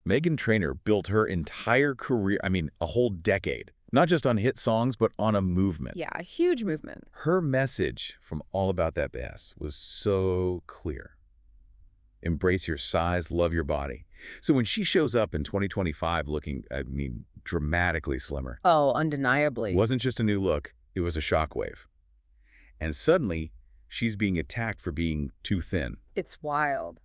Meghan Trainor built her entire career, a whole decade, not just on hit songs, but on a movement. Yeah, a huge movement. Her message from All About That Bass was so clear. Embrace your size, love your body. So when she shows up in 2025 looking, dramatically slimmer, Oh, it undeniably. wasn't just a new look, it was a shockwave. And suddenly, she's being attacked for being too thin. It's wild.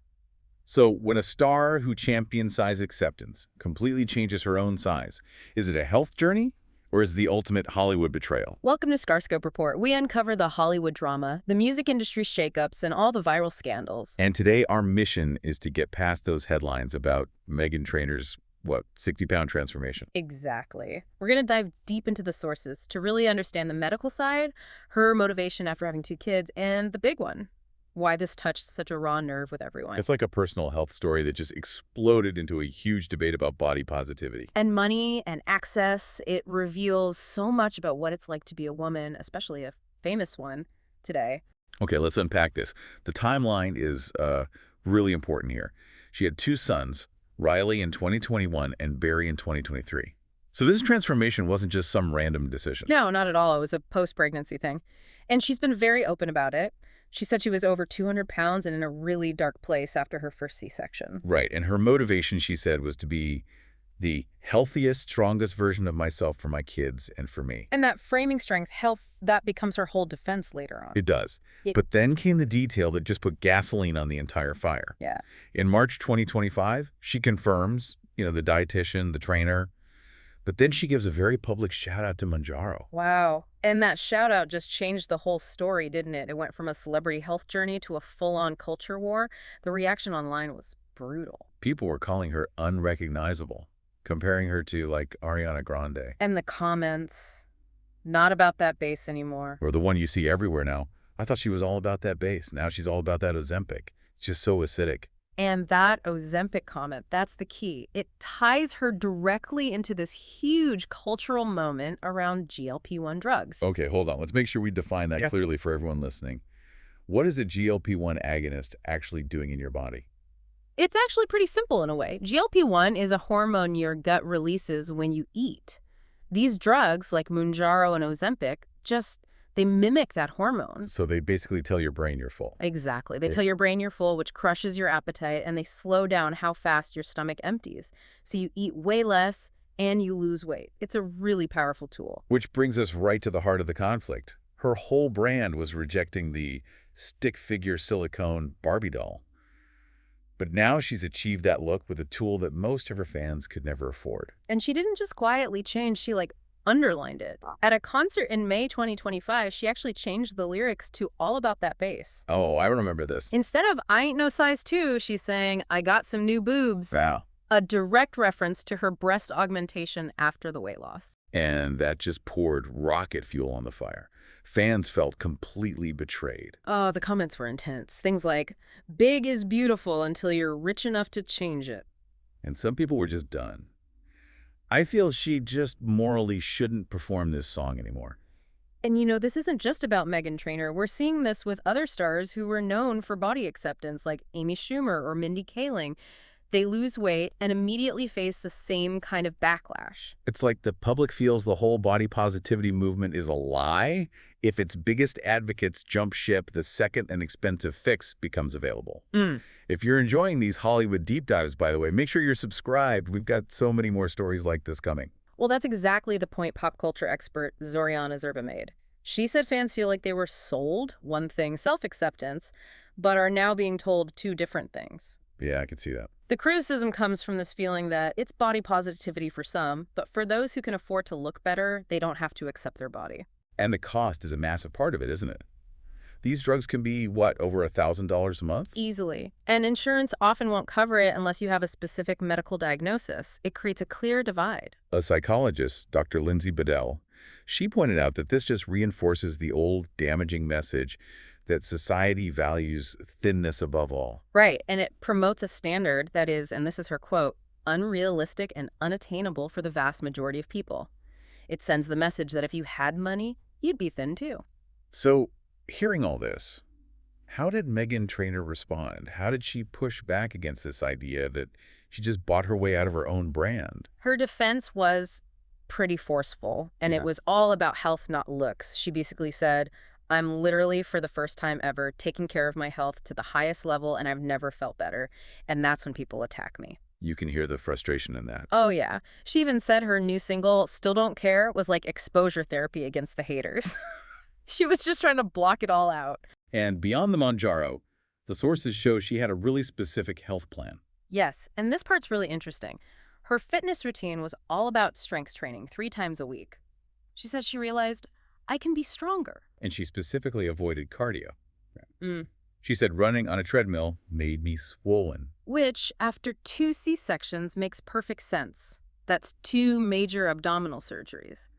So when a star who champions size acceptance completely changes her own size, is it a health journey or is it the ultimate Hollywood betrayal? Welcome to Scarscope Report. We uncover the Hollywood drama, the music industry shakeups, and all the viral scandals. And today our mission is to get past those headlines about Meghan Trainor's, 60-pound transformation. Exactly. We're going to dive deep into the sources to really understand the medical side, her motivation after having 2 kids, and the big one, why this touched such a raw nerve with everyone. It's like a personal health story that just exploded into a huge debate about body positivity. And money and access, it reveals so much about what it's like to be a woman, especially a famous one, today. Okay, let's unpack this. The timeline is really important here. She had 2 sons, Riley in 2021 and Barry in 2023. So this transformation wasn't just some random decision. No, not at all. It was a post-pregnancy thing. And she's been very open about it. She said she was over 200 pounds and in a really dark place after her first C-section. Right, and her motivation, she said, was to be the healthiest, strongest version of myself for my kids and for me. And that framing strength, health, that becomes her whole defense later on. It does. But then came the detail that just put gasoline on the entire fire. Yeah. In March 2025, she confirms, the dietitian, the trainer, but then she gives a very public shout out to Mounjaro. Wow. And that shout out just changed the whole story, didn't it? It went from a celebrity health journey to a full-on culture war. The reaction online was brutal. People were calling her unrecognizable, comparing her to, like, Ariana Grande. And the comments, not about that bass anymore. Or the one you see everywhere now. I thought she was all about that bass. Now she's all about that Ozempic. It's just so acidic. And that Ozempic comment, that's the key. It ties her directly into this huge cultural moment around GLP-1 drugs. Okay, hold on. Let's make sure we define that clearly for everyone listening. What is a GLP-1 agonist actually doing in your body? It's actually pretty simple in a way. GLP-1 is a hormone your gut releases when you eat. These drugs, like Mounjaro and Ozempic, they mimic that hormone. So they basically tell your brain you're full. Exactly. They tell your brain you're full, which crushes your appetite, and they slow down how fast your stomach empties. So you eat way less and you lose weight. It's a really powerful tool. Which brings us right to the heart of the conflict. Her whole brand was rejecting the stick figure silicone Barbie doll. But now she's achieved that look with a tool that most of her fans could never afford. And she didn't just quietly change, she underlined it. At a concert in May 2025, she actually changed the lyrics to All About That Bass. Oh, I remember this. Instead of I ain't no size 2, she's saying I got some new boobs. Wow. A direct reference to her breast augmentation after the weight loss. And that just poured rocket fuel on the fire. Fans felt completely betrayed. Oh, the comments were intense. Things like, big is beautiful until you're rich enough to change it. And some people were just done. I feel she just morally shouldn't perform this song anymore. And this isn't just about Meghan Trainor. We're seeing this with other stars who were known for body acceptance, like Amy Schumer or Mindy Kaling. They lose weight and immediately face the same kind of backlash. It's like the public feels the whole body positivity movement is a lie if its biggest advocates jump ship the second an expensive fix becomes available. If you're enjoying these Hollywood deep dives, by the way, make sure you're subscribed. We've got so many more stories like this coming. Well, that's exactly the point pop culture expert Zoriana Zerba made. She said fans feel like they were sold one thing, self-acceptance, but are now being told 2 different things. Yeah, I can see that. The criticism comes from this feeling that it's body positivity for some, but for those who can afford to look better, they don't have to accept their body. And the cost is a massive part of it, isn't it? These drugs can be, over $1,000 a month? Easily. And insurance often won't cover it unless you have a specific medical diagnosis. It creates a clear divide. A psychologist, Dr. Lindsay Bedell, she pointed out that this just reinforces the old damaging message that society values thinness above all. Right, and it promotes a standard that is, and this is her quote, unrealistic and unattainable for the vast majority of people. It sends the message that if you had money, you'd be thin too. So, hearing all this, how did Meghan Trainor respond? How did she push back against this idea that She just bought her way out of her own brand. Her defense was pretty forceful, and it Yeah. was all about health, not looks. She basically said, I'm literally, for the first time ever, taking care of my health to the highest level, and I've never felt better. And that's when people attack me. You can hear the frustration in that. Oh, yeah. She even said her new single, Still Don't Care, was like exposure therapy against the haters. She was just trying to block it all out. And beyond the Mounjaro, the sources show she had a really specific health plan. Yes, and this part's really interesting. Her fitness routine was all about strength training 3 times a week. She says she realized, I can be stronger. And she specifically avoided cardio. Mm. She said running on a treadmill made me swollen. Which, after 2 C-sections, makes perfect sense. That's 2 major abdominal surgeries.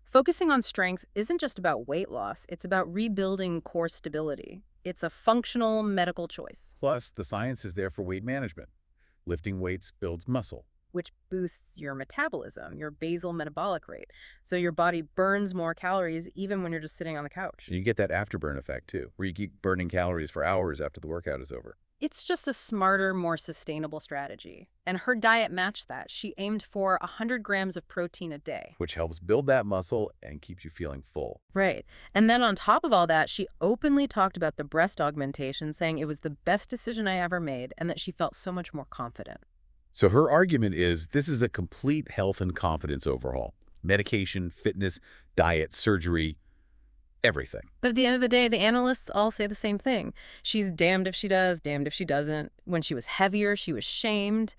Focusing on strength isn't just about weight loss, it's about rebuilding core stability. It's a functional medical choice, Plus, the science is there for weight management. Lifting weights builds muscle. which boosts your metabolism, your basal metabolic rate. So your body burns more calories even when you're just sitting on the couch. And you get that afterburn effect, too, where you keep burning calories for hours after the workout is over. It's just a smarter, more sustainable strategy. And her diet matched that. She aimed for 100 grams of protein a day. Which helps build that muscle and keeps you feeling full. Right. And then on top of all that, she openly talked about the breast augmentation, saying it was the best decision I ever made and that she felt so much more confident. So her argument is this is a complete health and confidence overhaul. Medication, fitness, diet, surgery, everything. But at the end of the day, the analysts all say the same thing. She's damned if she does, damned if she doesn't. When she was heavier, she was shamed.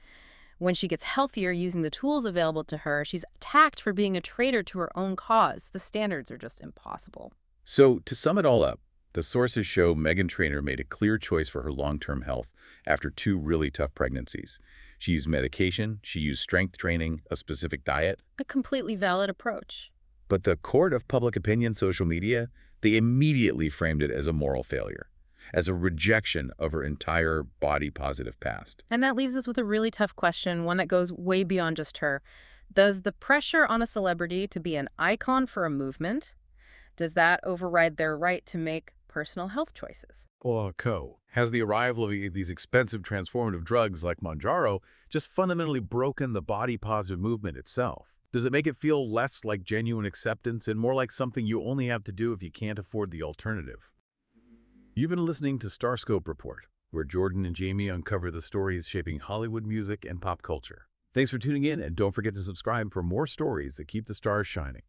When she gets healthier using the tools available to her, she's attacked for being a traitor to her own cause. The standards are just impossible. So to sum it all up, the sources show Meghan Trainor made a clear choice for her long-term health after 2 really tough pregnancies. She used medication, she used strength training, a specific diet. A completely valid approach. But the court of public opinion, social media, they immediately framed it as a moral failure, as a rejection of her entire body-positive past. And that leaves us with a really tough question, one that goes way beyond just her. Does the pressure on a celebrity to be an icon for a movement, does that override their right to make personal health choices? Or has the arrival of these expensive transformative drugs like Mounjaro just fundamentally broken the body-positive movement itself? Does it make it feel less like genuine acceptance and more like something you only have to do if you can't afford the alternative? You've been listening to Starscope Report, where Jordan and Jamie uncover the stories shaping Hollywood music and pop culture. Thanks for tuning in, and don't forget to subscribe for more stories that keep the stars shining.